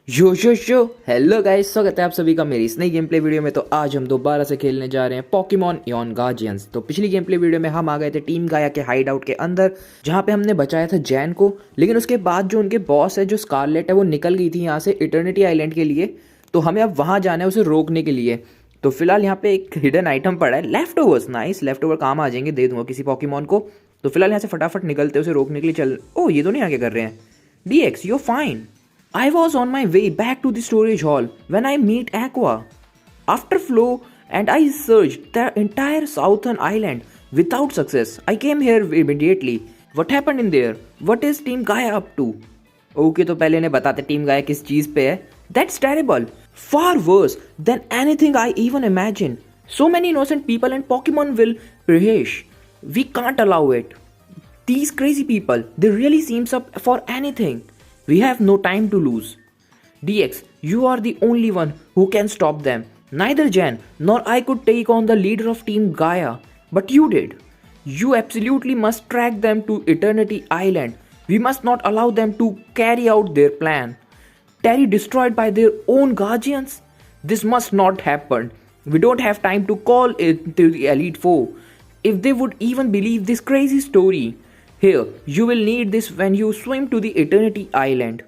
यो hello guys, स्वागत है आप सभी का मेरी इस नई गेम प्ले वीडियो में। तो आज हम दोबारा से खेलने जा रहे हैं पोकेमॉन इयॉन गार्जियंस। तो पिछली गेम प्ले वीडियो में हम आ गए थे टीम गाया के हाइड आउट के अंदर, जहां पे हमने बचाया था जैन को। लेकिन उसके बाद जो उनके बॉस है, जो स्कारलेट है, वो निकल गई थी यहाँ से इटर्निटी आइलैंड के लिए। तो हमें अब वहाँ जाना है उसे रोकने के लिए। तो फिलहाल यहाँ पे एक हिडन आइटम पड़ा है, left overs. Nice, left over काम आ जाएंगे, दे दूंगा किसी पोकेमॉन को। तो फिलहाल यहाँ से फटाफट निकलते उसे रोकने के लिए चल। ओ, ये तो नहीं आगे कर रहे हैं। DX, you're fine. I was on my way back to the storage hall when I meet Aqua. After flow and I searched the entire southern island without success. I came here immediately. What happened in there? What is Team Gaia up to? Okay, तो पहले इन्हें बताते team गाया किस चीज पे है। That's terrible. Far worse than anything I even imagined. So many innocent people and Pokemon will perish. We can't allow it. These crazy people, they really seems up for anything. We have no time to lose. DX, you are the only one who can stop them. Neither Jan nor I could take on the leader of Team Gaia, but you did. You absolutely must track them to Eternity Island. We must not allow them to carry out their plan. Terry destroyed by their own guardians? This must not happen. We don't have time to call it to the Elite Four. If they would even believe this crazy story. Here, you will need this when you swim to the Eternity Island.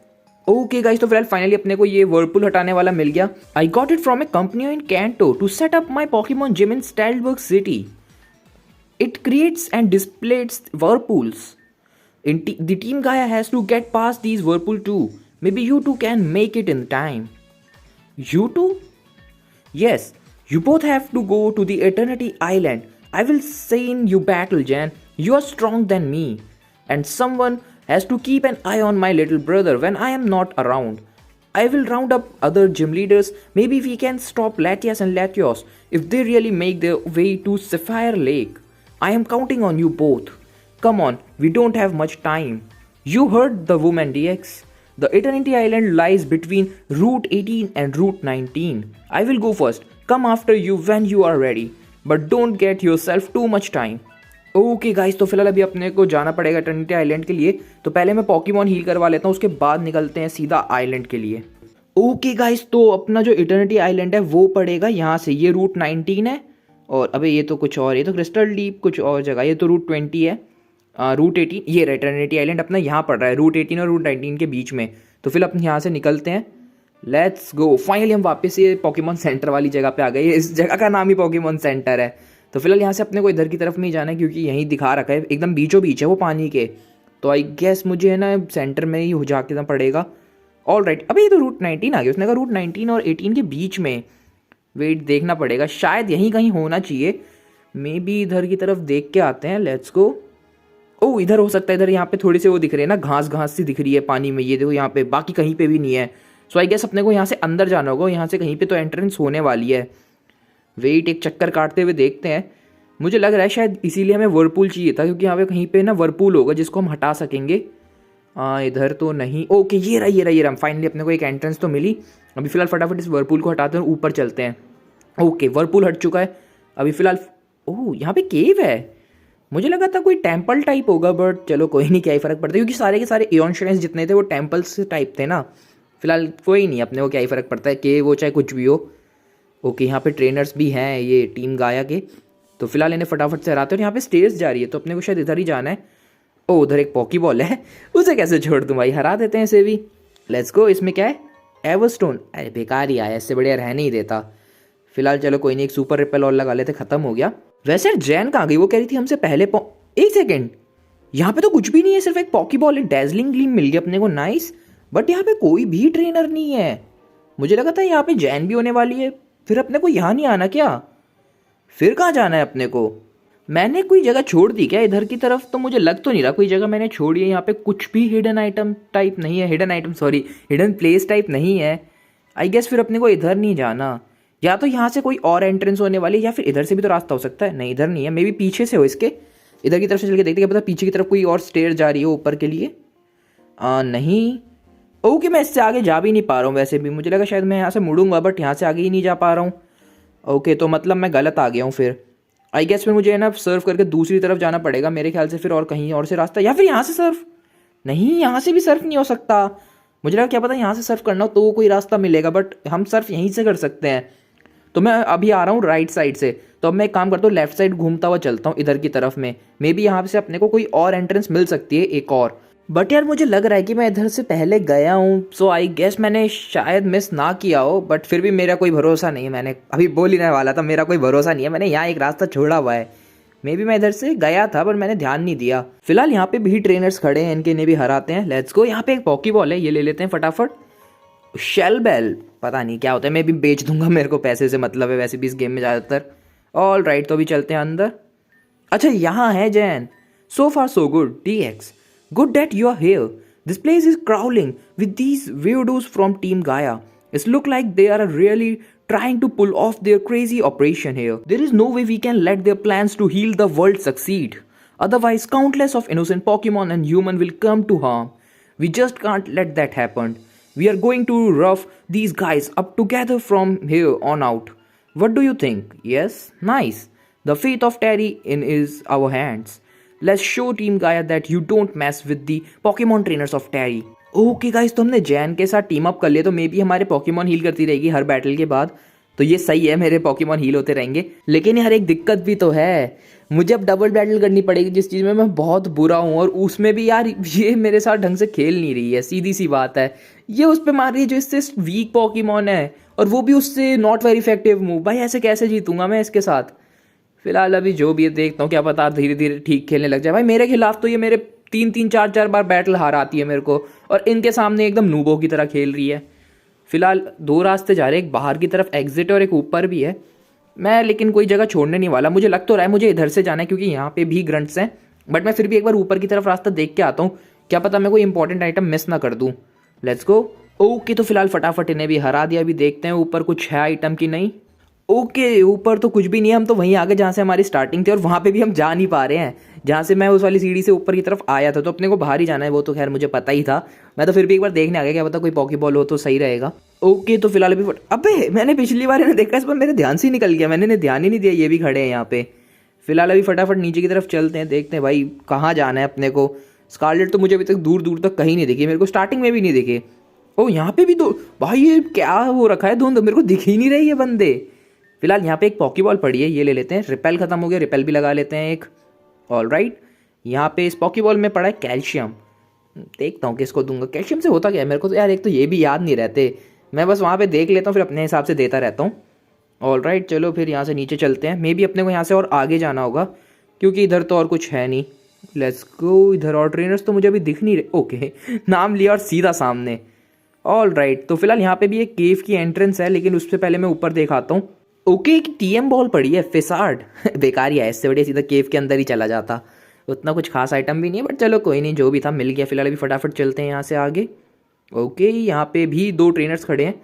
Okay guys, तो फिलहाल finally अपने को ये Whirlpool हटाने वाला मिल गया। I got it from a company in Kanto to set up my Pokemon gym in Stalberg City. It creates and displays whirlpools. The Team Gaia has to get past these whirlpool too. Maybe you two can make it in time. You two? Yes, you both have to go to the Eternity Island. I will send you battle, Jan. You are stronger than me. And someone has to keep an eye on my little brother when I am not around. I will round up other gym leaders. Maybe we can stop Latias and Latios if they really make their way to Sapphire Lake. I am counting on you both. Come on, we don't have much time. You heard the woman, DX. The Eternity Island lies between Route 18 and Route 19. I will go first. Come after you when you are ready. But don't get yourself too much time. Okay guys, तो फिलहाल अभी अपने को जाना पड़ेगा eternity island के लिए। तो पहले मैं पॉकीमॉन हील करवा लेता हूँ, उसके बाद निकलते हैं सीधा आइलैंड के लिए। ओके गाइस, तो अपना जो इटर्निटी आइलैंड है वो पड़ेगा यहाँ से। ये रूट 19 है, और अबे ये तो कुछ और, ये तो क्रिस्टल डीप कुछ और जगह। ये तो रूट 20 है। रूट 18 ये इटर्निटी आइलैंड अपना यहाँ पड़ रहा है, रूट 18 और रूट 19 के बीच में। तो फिर अपन यहाँ से निकलते हैं। Let's go. फाइनली हम वापस ये पॉकीमॉन सेंटर वाली जगह पे आ गए। इस जगह का नाम ही पॉकीमॉन सेंटर है। तो फिलहाल यहाँ से अपने को इधर की तरफ नहीं जाना है, क्योंकि यहीं दिखा रखा है एकदम बीचों बीच है वो पानी के। तो आई गेस मुझे है ना सेंटर में ही हो जाके पड़ेगा। ऑल राइट, अभी ये तो रूट 19 आ गया। उसने कहा रूट 19 और 18 के बीच में। वेट, देखना पड़ेगा, शायद यहीं कहीं होना चाहिए। मे बी इधर की तरफ देख के आते हैं। Let's go. ओह, इधर हो सकता है। इधर यहाँ पे थोड़ी से वो दिख रहे हैं ना, घास घास सी दिख रही है पानी में। ये देखो यहाँ पे, बाकी कहीं पे भी नहीं है। सो आई गेस अपने को यहाँ से अंदर जाना होगा। यहाँ से कहीं पे तो एंट्रेंस होने वाली है। वेट, एक चक्कर काटते हुए देखते हैं। मुझे लग रहा है शायद इसीलिए हमें वर्लपूल चाहिए था, क्योंकि यहाँ पे कहीं पे ना वर्लपूल होगा जिसको हम हटा सकेंगे। इधर तो नहीं। ओके, ये रहा। फाइनली अपने को एक एंट्रेंस तो मिली। अभी फिलहाल फटाफट इस वर्लपूल को हटाते हैं, ऊपर चलते हैं। ओके, वर्लपूल हट चुका है। अभी फिलहाल ओह, यहाँ पे केव है। मुझे लगा था कोई टेम्पल टाइप होगा, बट चलो कोई नहीं, क्या ही फर्क पड़ता है, क्योंकि सारे के सारे एयॉन श्राइन्स जितने थे वो टेम्पल्स टाइप थे ना। फिलहाल कोई नहीं, अपने को क्या ही फर्क पड़ता है कि वो चाहे कुछ भी हो। ओके, यहाँ पे ट्रेनर्स भी हैं ये टीम गाया के। तो फिलहाल इन्हें फटाफट से हराते हैं। और यहाँ पे स्टेज जा रही है, तो अपने को शायद इधर ही जाना है। ओ, उधर एक पॉकी बॉल है, उसे कैसे छोड़ दूँ भाई, हरा देते हैं इसे भी। Let's go. इसमें क्या है? एवरस्टोन। अरे बेकार ही आया, इससे बढ़िया रह नहीं देता। फिलहाल चलो कोई नहीं, एक सुपर रिपेल और लगा लेते, खत्म हो गया। वैसे जैन कहाँ गई? वो कह रही थी हमसे पहले एक सेकेंड, यहाँ पे तो कुछ भी नहीं है, सिर्फ एक पॉकी बॉल है। डेजलिंग ग्लीम मिल गया अपने को, नाइस। बट यहाँ पे कोई भी ट्रेनर नहीं है। मुझे लगा था यहाँ पे जैन भी होने वाली है। फिर अपने को यहाँ नहीं आना क्या? फिर कहाँ जाना है अपने को? मैंने कोई जगह छोड़ दी क्या इधर की तरफ? तो मुझे लग तो नहीं रहा कोई जगह मैंने छोड़ी है। यहाँ पे कुछ भी हिडन आइटम टाइप नहीं है, हिडन प्लेस टाइप नहीं है। आई गेस फिर अपने को इधर नहीं जाना। या तो यहाँ से कोई और एंट्रेंस होने वाली है, या फिर इधर से भी तो रास्ता हो सकता है। नहीं, इधर नहीं है, मे बी पीछे से हो इसके। इधर की तरफ से चल के देखते हैं, पता पीछे की तरफ कोई और स्टेयर जा रही है ऊपर के लिए। नहीं। ओके, मैं इससे आगे जा भी नहीं पा रहा हूँ। वैसे भी मुझे लगा शायद मैं यहाँ से मुड़ूंगा, बट यहाँ से आगे ही नहीं जा पा रहा हूँ। ओके, तो मतलब मैं गलत आ गया हूँ फिर। आई गेस फिर मुझे ना सर्व करके दूसरी तरफ जाना पड़ेगा मेरे ख्याल से, फिर और कहीं और से रास्ता, या फिर यहाँ से सर्फ। नहीं, यहाँ से भी सर्फ नहीं हो सकता। मुझे लगा क्या पता यहाँ से सर्फ करना हो तो कोई रास्ता मिलेगा, बट हम सर्फ यहीं से कर सकते हैं। तो मैं अभी आ रहा हूँ राइट साइड से, तो अब मैं एक काम करता हूँ लेफ्ट साइड घूमता हुआ चलता हूँ इधर की तरफ में। मे बी यहाँ से अपने को कोई और एंट्रेंस मिल सकती है, एक और। बट यार मुझे लग रहा है कि मैं इधर से पहले गया हूँ, सो आई गेस मैंने शायद मिस ना किया हो, बट फिर भी मेरा कोई भरोसा नहीं है। मैंने अभी बोल ही नहीं वाला था, मेरा कोई भरोसा नहीं है। मैंने यहाँ एक रास्ता छोड़ा हुआ है, मे बी मैं इधर से गया था पर मैंने ध्यान नहीं दिया। फिलहाल यहाँ पे भी ट्रेनर्स खड़े हैं, इनके ने भी हराते हैं। Let's go. यहाँ पे एक पॉकीबॉल है, ये ले लेते हैं फटाफट। शेल बेल पता नहीं क्या होता है, मैं भी बेच दूंगा, मेरे को पैसे से मतलब है वैसे भी इस गेम में ज़्यादातर। ऑल राइट, तो अभी चलते हैं अंदर। अच्छा यहाँ है Jane. So far so good DX, good that you are here. This place is crawling with these weirdos from team Gaia. It look like they are really trying to pull off their crazy operation here. There is no way we can let their plans to heal the world succeed. Otherwise, countless of innocent Pokemon and human will come to harm. We just can't let that happen. We are going to rough these guys up together from here on out. What do you think? Yes? Nice. The fate of Terry is our hands. Let's show Team Gaia that you don't mess with the Pokemon trainers of Terry. Okay guys, तो हमने जैन के साथ team up कर लिया, तो may be हमारे Pokémon heal करती रहेगी हर बैटल के बाद। तो ये सही है, मेरे पॉकीमॉन हील होते रहेंगे। लेकिन यार एक दिक्कत भी तो है, मुझे अब डबल बैटल करनी पड़ेगी जिस चीज़ में मैं बहुत बुरा हूँ, और उसमें भी यार ये मेरे साथ ढंग से खेल नहीं रही है। सीधी सी बात है, ये उस पर मार रही है जो इससे वीक पॉकीमॉन है, और वो भी उससे नॉट वेरी इफेक्टिव मूव। भाई ऐसे कैसे जीतूंगा मैं इसके साथ। फिलहाल अभी जो भी है देखता हूँ, क्या पता धीरे धीरे ठीक खेलने लग जाए। भाई मेरे खिलाफ तो ये मेरे 3-3 4-4 बार बैटल हाराती है मेरे को, और इनके सामने एकदम नूबो की तरह खेल रही है। फिलहाल 2 रास्ते जा रहे हैं, एक बाहर की तरफ एग्जिट और एक ऊपर भी है। मैं लेकिन कोई जगह छोड़ने नहीं वाला, मुझे लग तो रहा है मुझे इधर से जाना है क्योंकि यहाँ पे भी ग्रंट्स हैं। बट मैं फिर भी एक बार ऊपर की तरफ रास्ता देख के आता हूँ, क्या पता मैं कोई इंपॉर्टेंट आइटम मिस ना कर दूँ। Let's go. ओके, तो फिलहाल फटाफट इन्हें भी हरा दिया। अभी देखते हैं ऊपर कुछ है आइटम की नहीं। ओके, ऊपर तो कुछ भी नहीं है, हम तो वहीं आगे जहाँ से हमारी स्टार्टिंग थी, और वहाँ पे भी हम जा नहीं पा रहे हैं जहाँ से मैं उस वाली सीढ़ी से ऊपर की तरफ आया था। तो अपने को बाहर ही जाना है, वो तो खैर मुझे पता ही था। मैं तो फिर भी एक बार देखने आ गया, क्या पता कोई पॉकीबॉल हो तो सही रहेगा। ओके, तो फिलहाल अभी अबे मैंने पिछली बार इन्हें देखा, इस पर मेरे ध्यान से ही निकल गया, मैंने इन्हें ध्यान ही नहीं दिया ये भी खड़े हैं यहाँ पे। फिलहाल अभी फटाफट नीचे की तरफ चलते हैं, देखते हैं भाई कहाँ जाना है अपने को। स्कारलेट तो मुझे अभी तक दूर दूर तक कहीं नहीं दिखी, मेरे को स्टार्टिंग में भी नहीं दिखे। ओ यहाँ पे भी दो, भाई ये क्या हो रखा है, धुंध, मेरे को दिख ही नहीं रही है बंदे। फिलहाल यहाँ पे एक पॉकीबॉल पड़ी है, ये ले लेते हैं। रिपेल खत्म हो गया, रिपेल भी लगा लेते हैं एक। ऑल राइट, यहाँ पे इस पॉकीबॉल में पड़ा है कैल्शियम, देखता हूँ किसको दूंगा। कैल्शियम से होता क्या है मेरे को तो यार एक तो ये भी याद नहीं रहते, मैं बस वहाँ पे देख लेता हूँ फिर अपने हिसाब से देता रहता हूँ। ऑल राइट, चलो फिर यहाँ से नीचे चलते हैं। मे बी अपने को यहाँ से और आगे जाना होगा क्योंकि इधर तो और कुछ है नहीं। Let's go. इधर और ट्रेनर्स तो मुझे अभी दिख नहीं रहे। ओके, नाम लिया और सीधा सामने। ऑल राइट, तो फिलहाल यहाँ पे भी एक केव की एंट्रेंस है, लेकिन उससे पहले मैं ऊपर दिखाता हूँ। ओके, एक TM बॉल पड़ी है, फिसार्ड बेकार ही है, इससे बढ़िया सीधा केव के अंदर ही चला जाता। उतना कुछ खास आइटम भी नहीं है, बट चलो कोई नहीं, जो भी था मिल गया। फिलहाल अभी फटाफट चलते हैं यहाँ से आगे। ओके, यहाँ पे भी 2 ट्रेनर्स खड़े हैं।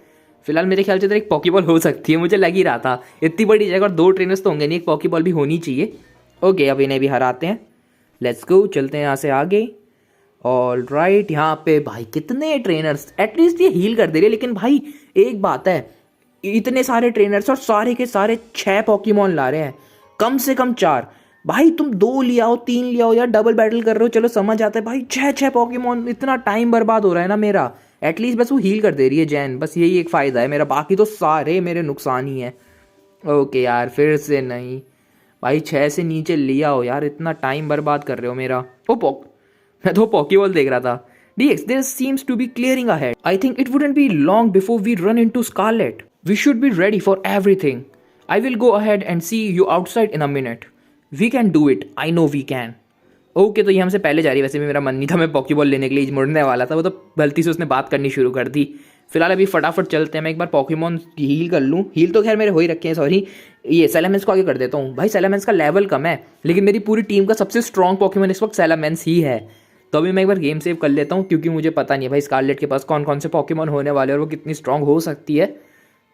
फिलहाल मेरे ख्याल से इधर एक पॉकीबॉल हो सकती है, मुझे लग ही रहा था, इतनी बड़ी जगह और 2 ट्रेनर्स तो होंगे नहीं, एक पॉकीबॉल भी होनी चाहिए। ओके, अब इन्हें भी हराते हैं। लेट्स गो, चलते हैं यहाँ से आगे। ऑल राइट, यहाँ पे भाई कितने ट्रेनर्स, एटलीस्ट ये हील कर दे रही है। लेकिन भाई एक बात है, इतने सारे ट्रेनर्स और सारे के सारे 6 पॉकीमॉन ला रहे हैं, कम से कम 4। भाई तुम 2 लिया हो, 3 लिया हो, यार डबल बैटल कर रहे हो, चलो समझ आता है। भाई 6 पॉकीमॉन, इतना टाइम बर्बाद हो रहा है ना मेरा। एटलीस्ट बस वो हील कर दे रही है जैन, बस यही एक फ़ायदा है मेरा, बाकी तो सारे मेरे नुकसान ही है। ओके यार, फिर से नहीं भाई, 6 से नीचे लिया हो यार, इतना टाइम बर्बाद कर रहे हो मेरा। मैं तो पॉकीबॉल देख रहा था। DX, there seems to be clearing ahead. I think it wouldn't be long before we run into Scarlet. We should be ready for everything. I will go ahead and see you outside in a minute. We can do it. I know we can. Okay, तो ये हमसे पहले जा रही है। वैसे भी मेरा मन नहीं था, मैं पॉकीबॉल लेने के लिए मुड़ने वाला था, वो तो गलती से उसने बात करनी शुरू कर दी। फिलहाल अभी फटाफट चलते हैं, मैं एक बार पॉकीमॉन हील कर लूँ। हील तो खैर मेरे हो ही रखे हैं, सॉरी। ये सैलामेंस को आगे कर देता हूँ। भाई सैलामेंस का लेवल कम है, लेकिन मेरी पूरी टीम का सबसे स्ट्रॉन्ग पॉकीमॉन इस वक्त सैलामेंस ही है। तो अभी मैं एक बार गेम सेव कर लेता हूँ, क्योंकि मुझे पता नहीं है भाई स्कारलेट के पास कौन कौन से पॉकीमॉन होने वाले और वो कितनी स्ट्रांग हो सकती है।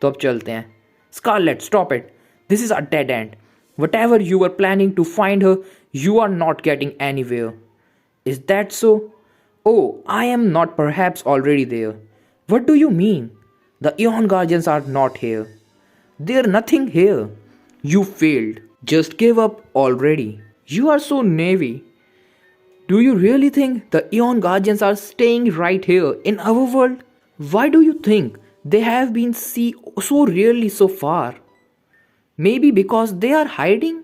तो अब चलते हैं। Scarlett, stop it, this is a dead end. Whatever you were planning to find her, you are not getting anywhere. Is that so? Oh, I am not perhaps already there. What do you mean? The Eon Guardians are not here. They're nothing here. You failed. Just give up already. You are so naive. Do you really think the Eon Guardians are staying right here in our world? Why do you think they have been seen so rarely so far? Maybe because they are hiding?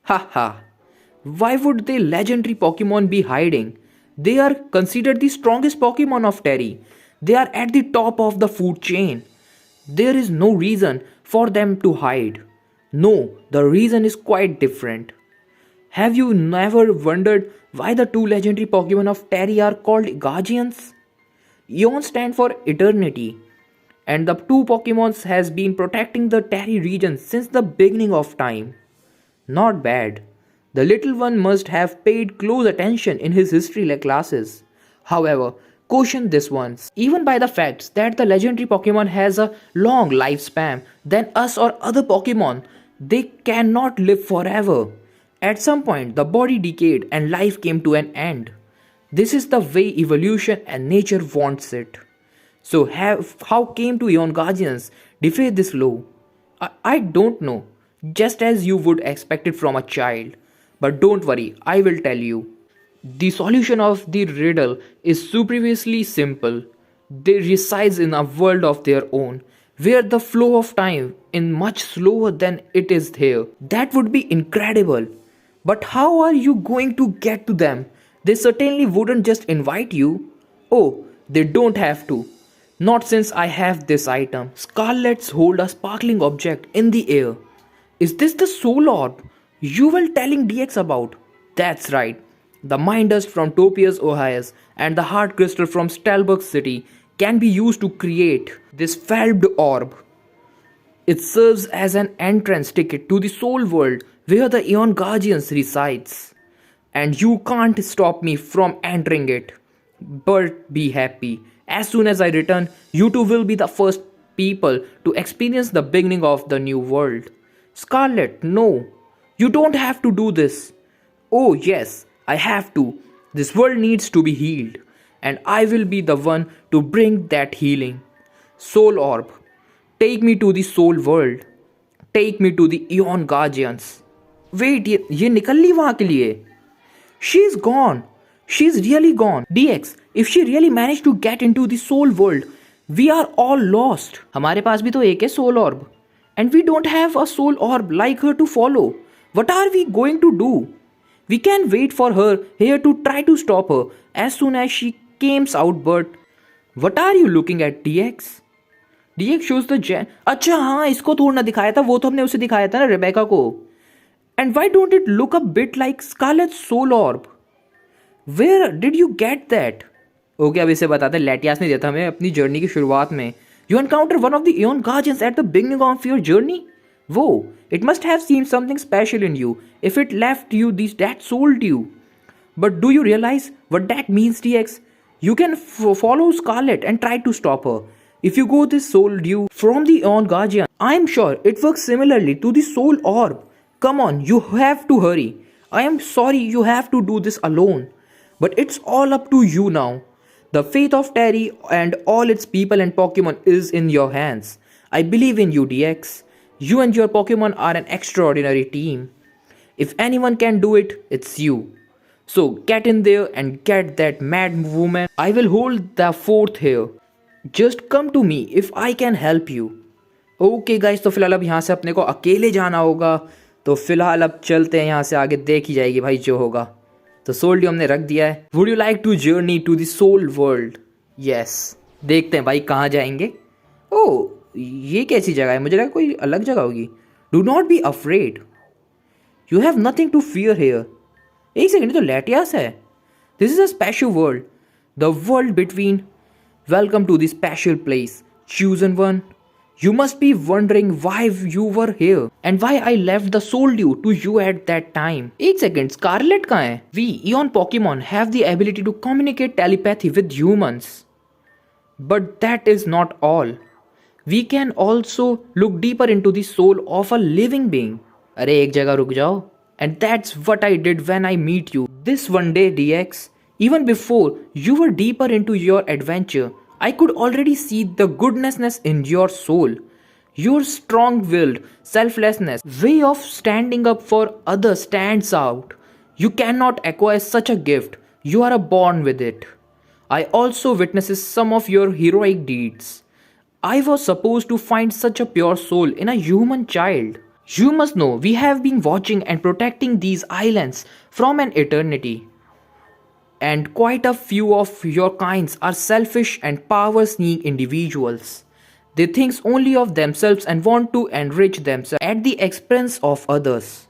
Haha. Why would the legendary Pokemon be hiding? They are considered the strongest Pokemon of Terry. They are at the top of the food chain. There is no reason for them to hide. No, the reason is quite different. Have you never wondered why the two legendary Pokemon of Terry are called Guardians? Eon stand for eternity, and the two Pokemons has been protecting the Terry region since the beginning of time. Not bad. The little one must have paid close attention in his history classes. However, caution this once. Even by the facts that the legendary Pokemon has a long lifespan than us or other Pokemon, they cannot live forever. At some point, the body decayed and life came to an end. This is the way evolution and nature wants it. So how came to Eon Guardians defy this law? I don't know, just as you would expect it from a child. But don't worry, I will tell you. The solution of the riddle is supremely simple. They reside in a world of their own, where the flow of time is much slower than it is here. That would be incredible. But how are you going to get to them? They certainly wouldn't just invite you. Oh, they don't have to. Not since I have this item. Scarlets hold a sparkling object in the air. Is this the soul orb you were telling DX about? That's right. The mind dust from Topia's Ohio and the heart crystal from Stalberg City can be used to create this falbed orb. It serves as an entrance ticket to the soul world where the Eon Guardians resides. And you can't stop me from entering it. But be happy. As soon as I return, you two will be the first people to experience the beginning of the new world. Scarlet, no. You don't have to do this. Oh yes, I have to. This world needs to be healed. And I will be the one to bring that healing. Soul Orb. Take me to the soul world. Take me to the Eon Guardians. Wait, ये निकल ली वहाँ के लिए. She's gone. She's really gone. DX, if she really managed to get into the soul world, we are all lost. हमारे पास भी तो एक है soul orb. And we don't have a soul orb like her to follow. What are we going to do? We can wait for her here to try to stop her as soon as she comes out, but what are you looking at, DX? DX shows the gen. अच्छा हाँ, इसको थोड़ा दिखाया था, वो तो हमने उसे दिखाया था ना रेबेका को. And why don't it look a bit like Scarlet's soul orb? Where did you get that? Okay, अब इसे बताते हैं. लेटियास ने दिया था हमें अपनी जर्नी की शुरुआत में. You encounter one of the Eon Guardians at the beginning of your journey? Whoa, it must have seen something special in you if it left you that sold you. But do you realize what that means, DX? You can follow Scarlet and try to stop her. If you go this soul you from the Eon Guardian, I'm sure it works similarly to the soul orb. Come on, you have to hurry. I am sorry you have to do this alone. But it's all up to you now. The fate of Terry and all its people and Pokemon is in your hands. I believe in you, DX. You and your Pokemon are an extraordinary team. If anyone can do it, it's you. So get in there and get that mad woman. I will hold the fort here. Just come to me if I can help you. Okay guys, तो फिलहाल अब यहाँ से अपने को अकेले जाना होगा. तो फिलहाल अब चलते हैं यहाँ से, आगे देख ही जाएगी भाई जो होगा. तो सोल हमने रख दिया है. Would you like to journey to the soul world? Yes. देखते हैं भाई कहाँ जाएंगे. ओह, ये कैसी जगह है? मुझे लगा कोई अलग जगह होगी. Do not be afraid. You have nothing to fear here. एक सेकेंड, तो लेटियास है. This is a special world. The world between. Welcome to the special place. Chosen one. You must be wondering why you were here and why I left the soul dew to you at that time. एक second, Scarlet कहाँ है? We Eon Pokemon have the ability to communicate telepathy with humans. But that is not all. We can also look deeper into the soul of a living being. अरे एक जगह रुक जाओ. And that's what I did when I meet you. This one day, DX, even before you were deeper into your adventure, I could already see the goodnessness in your soul. Your strong-willed selflessness, way of standing up for others stands out. You cannot acquire such a gift You are born with it. I also witnesses some of your heroic deeds. I was supposed to find such a pure soul in a human child. You must know we have been watching and protecting these islands from an eternity. And quite a few of your kinds are selfish and power-seeking individuals. They think only of themselves and want to enrich themselves at the expense of others.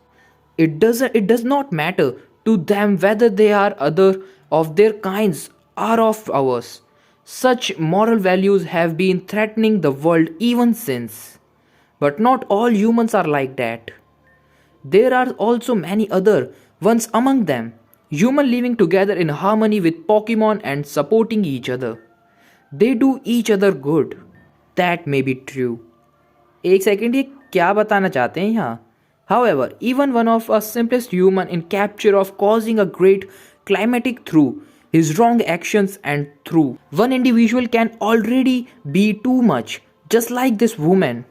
It does not matter to them whether they are other of their kinds or of ours. Such moral values have been threatening the world even since. But not all humans are like that. There are also many other ones among them. Human living together in harmony with Pokemon and supporting each other. They do each other good. That may be true. एक second ये क्या बताना चाहते हैं यहाँ? However, even one of us simplest human in capture of causing a great climatic through his wrong actions and through one individual can already be too much, just like this woman.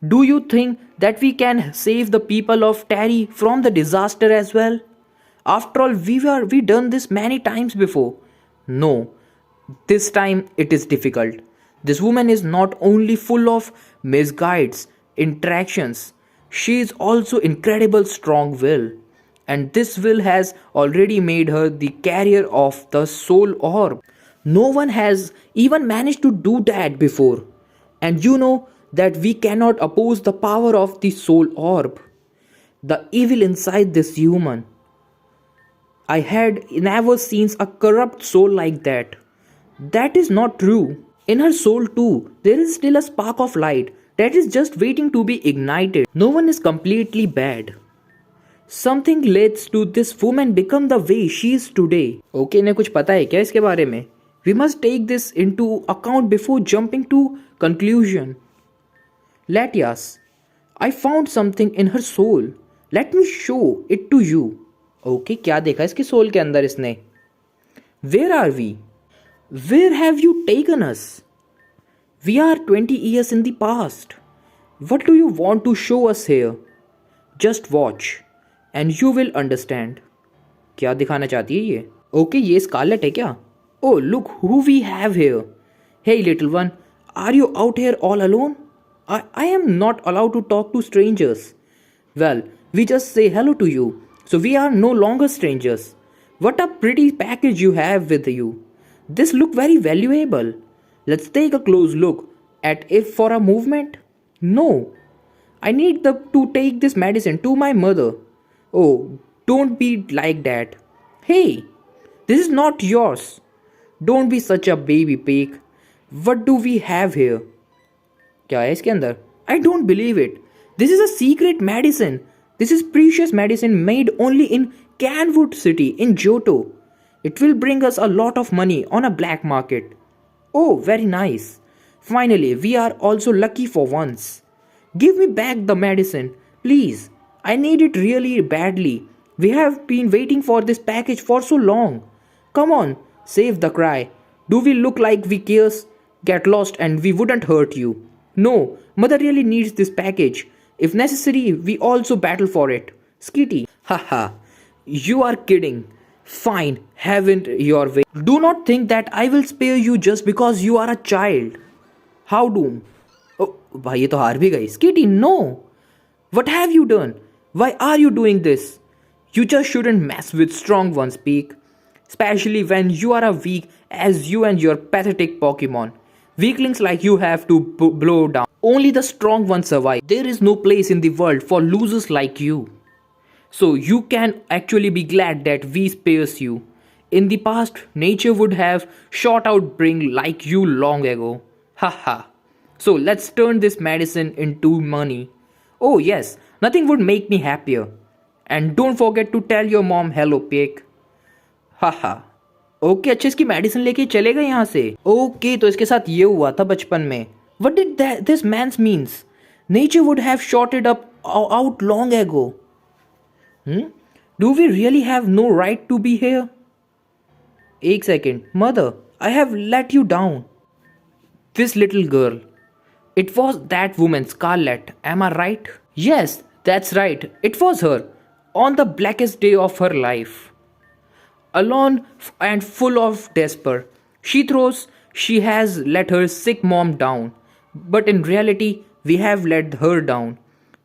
Do you think that we can save the people of Terry from the disaster as well? After all, we done this many times before. No, this time it is difficult. This woman is not only full of misguides, interactions, she is also incredible strong will. And this will has already made her the carrier of the soul orb. No one has even managed to do that before. And you know that we cannot oppose the power of the soul orb. The evil inside this human. I had never seen a corrupt soul like that. That is not true. In her soul too, there is still a spark of light that is just waiting to be ignited. No one is completely bad. Something leads to this woman become the way she is today. Okay, इन्हें कुछ पता है क्या इसके बारे में? We must take this into account before jumping to conclusion. Latias, I found something in her soul. Let me show it to you. Okay, क्या देखा इसके सोल के अंदर इसने? Where are we? Where have you taken us? We are 20 years in the past. What do you want to show us here? Just watch and you will understand. क्या दिखाना चाहती है ये? Okay, ये स्कारलेट है क्या? Oh, look who we have here. Hey little one, are you out here all alone? I am not allowed to talk to strangers. Well, we just say hello to you. So we are no longer strangers. What a pretty package you have with you. This look very valuable. Let's take a close look at it for a movement. No, I need to take this medicine to my mother. Oh, don't be like that. Hey, this is not yours. Don't be such a baby pig. What do we have here? क्या है इसके अंदर? I don't believe it. This is a secret medicine. This is precious medicine made only in Canwood City in Johto. It will bring us a lot of money on a black market. Oh, very nice. Finally, we are also lucky for once. Give me back the medicine, please. I need it really badly. We have been waiting for this package for so long. Come on, save the cry. Do we look like we cares? Get lost and we wouldn't hurt you. No, mother really needs this package. If necessary, we also battle for it. Skitty. Haha, you are kidding. Fine, haven't your way. Do not think that I will spare you just because you are a child. How do? Oh, भाई ये तो हार भी गई. Skitty, no. What have you done? Why are you doing this? You just shouldn't mess with strong ones, Peak. Especially when you are a weak as you and your pathetic Pokemon. Weaklings like you have to blow down. Only the strong ones survive. There is no place in the world for losers like you. So you can actually be glad that we spares you. In the past, nature would have shot out bring like you long ago. Haha. So let's turn this medicine into money. Oh yes, nothing would make me happier. And don't forget to tell your mom hello, pig. Haha. Okay अच्छे इसकी medicine लेके चले गए यहाँ से. Okay तो इसके साथ ये हुआ था बचपन में. What did this man's means? Nature would have shot it up out long ago. Do we really have no right to be here? एक second. Mother, I have let you down. This little girl. It was that woman Scarlet, am I right? Yes, that's right. It was her. On the blackest day of her life. Alone and full of despair. She throws she has let her sick mom down. But in reality, we have let her down.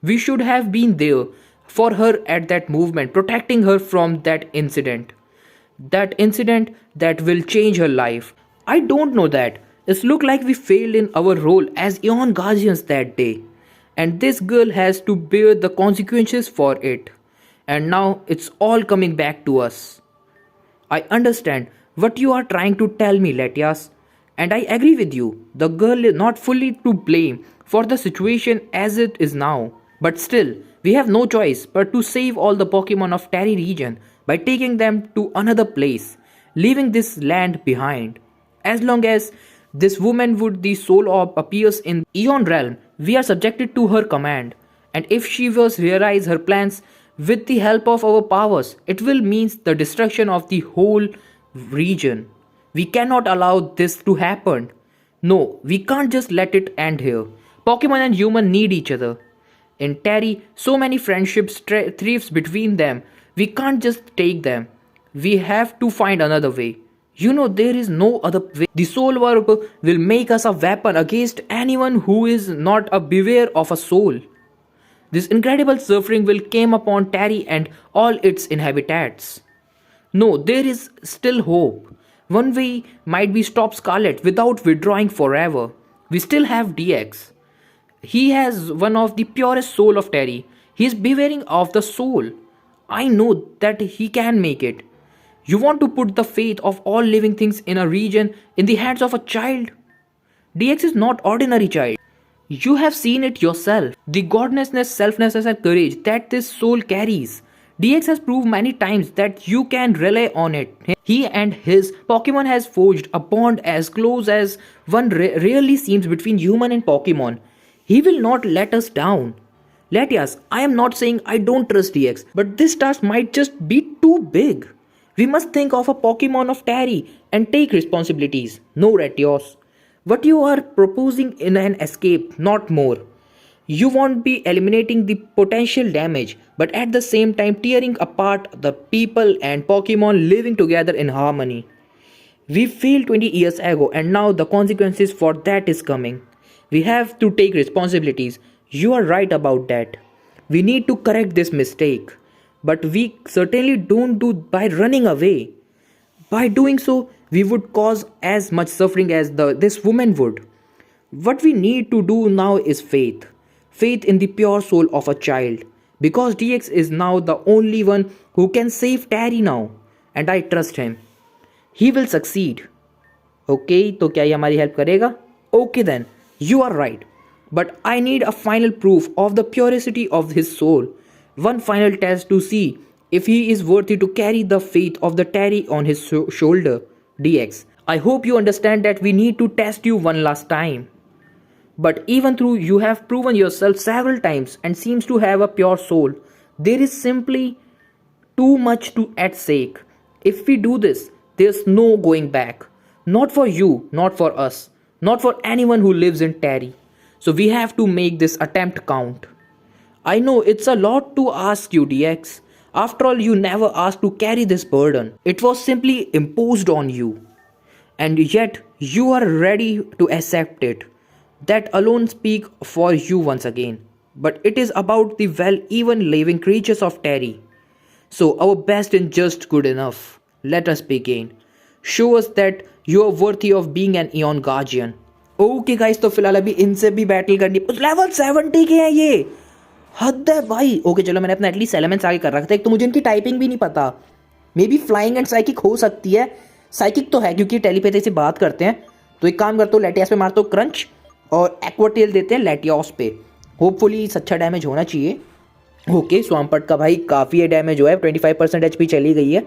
We should have been there for her at that movement, protecting her from that incident. That incident that will change her life. I don't know that. It looked like we failed in our role as Eon Guardians that day. And this girl has to bear the consequences for it. And now it's all coming back to us. I understand what you are trying to tell me, Letias, and I agree with you. The girl is not fully to blame for the situation as it is now. But still, we have no choice but to save all the Pokemon of Terry region by taking them to another place, leaving this land behind. As long as this woman would the soul orb appears in Eon realm, we are subjected to her command. And if she was realize her plans with the help of our powers, it will means the destruction of the whole region. We cannot allow this to happen. No, we can't just let it end here. Pokemon and human need each other. In Terry, so many friendships thrives between them. We can't just take them. We have to find another way. You know there is no other way. The soul orb will make us a weapon against anyone who is not a beware of a soul. This incredible suffering will come upon Terry and all its inhabitants. No, there is still hope. One way might be stop Scarlet without withdrawing forever. We still have DX. He has one of the purest soul of Terry. He is bewailing of the soul. I know that he can make it. You want to put the fate of all living things in a region in the hands of a child? DX is not ordinary child. You have seen it yourself. The godnessness, selflessness and courage that this soul carries. DX has proved many times that you can rely on it. He and his Pokemon has forged a bond as close as one rarely seems between human and Pokemon. He will not let us down. Latias, I am not saying I don't trust DX, but this task might just be too big. We must think of a Pokemon of Terry and take responsibilities. No, Ratios. What you are proposing in an escape, not more. You won't be eliminating the potential damage, but at the same time tearing apart the people and Pokemon living together in harmony. We failed 20 years ago and now the consequences for that is coming. We have to take responsibilities. You are right about that. We need to correct this mistake. But we certainly don't do by running away. By doing so, we would cause as much suffering as this woman would. What we need to do now is faith. Faith in the pure soul of a child. Because DX is now the only one who can save Terry now. And I trust him. He will succeed. Okay, तो क्या ये हमारी help करेगा? Okay then, you are right. But I need a final proof of the purity of his soul. One final test to see if he is worthy to carry the fate of the Terry on his shoulder. DX, I hope you understand that we need to test you one last time. But even though you have proven yourself several times and seems to have a pure soul, there is simply too much at stake. If we do this, there's no going back. Not for you, not for us, not for anyone who lives in Terry. So we have to make this attempt count. I know it's a lot to ask you, DX. After all, you never asked to carry this burden. It was simply imposed on you. And yet, you are ready to accept it. That alone speaks for you once again. But it is about the even living creatures of Terry. So our best is just good enough. Let us begin. Show us that you are worthy of being an Eon Guardian. Okay guys, तो फिलहाल अभी इनसे भी battle करनी level 70 के हैं ये हद है भाई. ओके चलो मैंने अपना एटलीस्ट एलिमेंट्स आगे कर रखा था. एक तो मुझे इनकी टाइपिंग भी नहीं पता. May be flying and psychic हो सकती है. साइकिक तो है क्योंकि टेलीपैथी से बात करते हैं. तो एक काम करता हूँ, लेटियास पे मारता हूँ क्रंच और एक्वाटेल देते हैं लेटियास पे. होपफुली अच्छा डैमेज होना चाहिए. ओके स्वाम्पट का भाई काफ़ी डैमेज हुआ है. 25% HP चली गई है.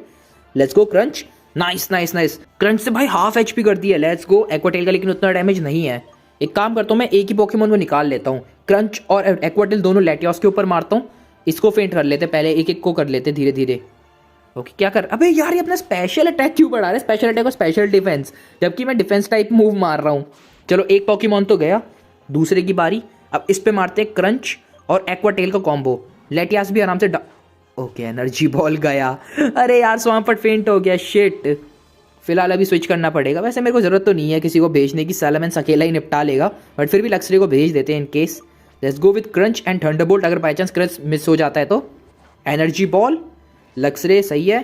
Let's go crunch. Nice nice nice. Crunch से भाई हाफ HP कर दिया. लेट्स गो एक्वाटेल का लेकिन उतना डैमेज नहीं है. एक काम करता हूँ, मैं एक ही पोकेमोन को निकाल लेता हूँ. क्रंच और एक्वाटेल दोनों लेटियास के ऊपर मारता हूँ. इसको फेंट कर लेते पहले, एक एक को कर लेते धीरे धीरे. ओके क्या कर, अबे यार ये अपना स्पेशल अटैक क्यों बढ़ा रहा है? स्पेशल अटैक और स्पेशल डिफेंस, जबकि मैं डिफेंस टाइप मूव मार रहा हूँ. चलो एक पोकेमोन तो गया. दूसरे की बारी. अब इस पे मारते हैं क्रंच और एक्वाटेल का कॉम्बो. लेटियास भी आराम से ओके एनर्जी बॉल गया। अरे यार स्वाम्पट फेंट हो गया, शिट। फिलहाल अभी स्विच करना पड़ेगा। वैसे मेरे को ज़रूरत तो नहीं है किसी को भेजने की, सालामेंस अकेला ही निपटा लेगा, बट फिर भी लक्सरे को भेज देते हैं in case. Let's go with crunch and thunderbolt, अगर बाई चांस क्रंच मिस हो जाता है तो। एनर्जी बॉल, लक्सरे सही है।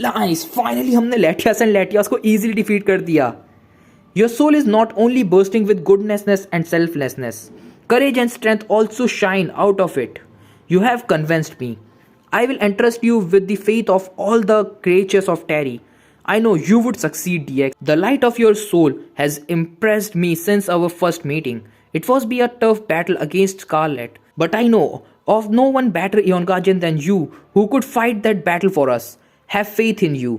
नाइस, फाइनली हमने लेटियास एंड लेटियास को ईजिली डिफीट कर दिया। Your soul is not only bursting with goodnessness and selflessness, courage and strength also shine out of it. You have convinced me. I will entrust you with the faith of all the creatures of Terry. I know you would succeed, DX. The light of your soul has impressed me since our first meeting. It was be a tough battle against Scarlet, but I know of no one better Eon Guardian than you who could fight that battle for us. Have faith in you.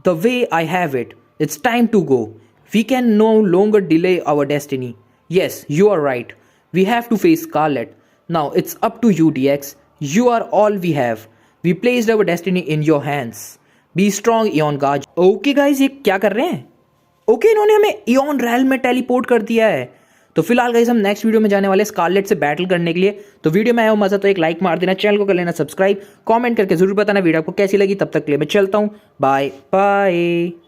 The way I have it. It's time to go. We can no longer delay our destiny. Yes, you are right. We have to face Scarlet. Now it's up to you, DX. You are all we have. We placed our destiny in your hands. Be strong, Eon Guard. Okay guys, ये क्या कर रहे हैं? Okay, इन्होंने हमें Eon Realm में teleport कर दिया है। तो फिलहाल गाइस हम नेक्स्ट वीडियो में जाने वाले स्कारलेट से बैटल करने के लिए। तो वीडियो में आया हो मजा तो एक लाइक मार देना, चैनल को कर लेना सब्सक्राइब, कमेंट करके जरूर बताना वीडियो आपको कैसी लगी। तब तक के लिए मैं चलता हूँ, बाय बाय।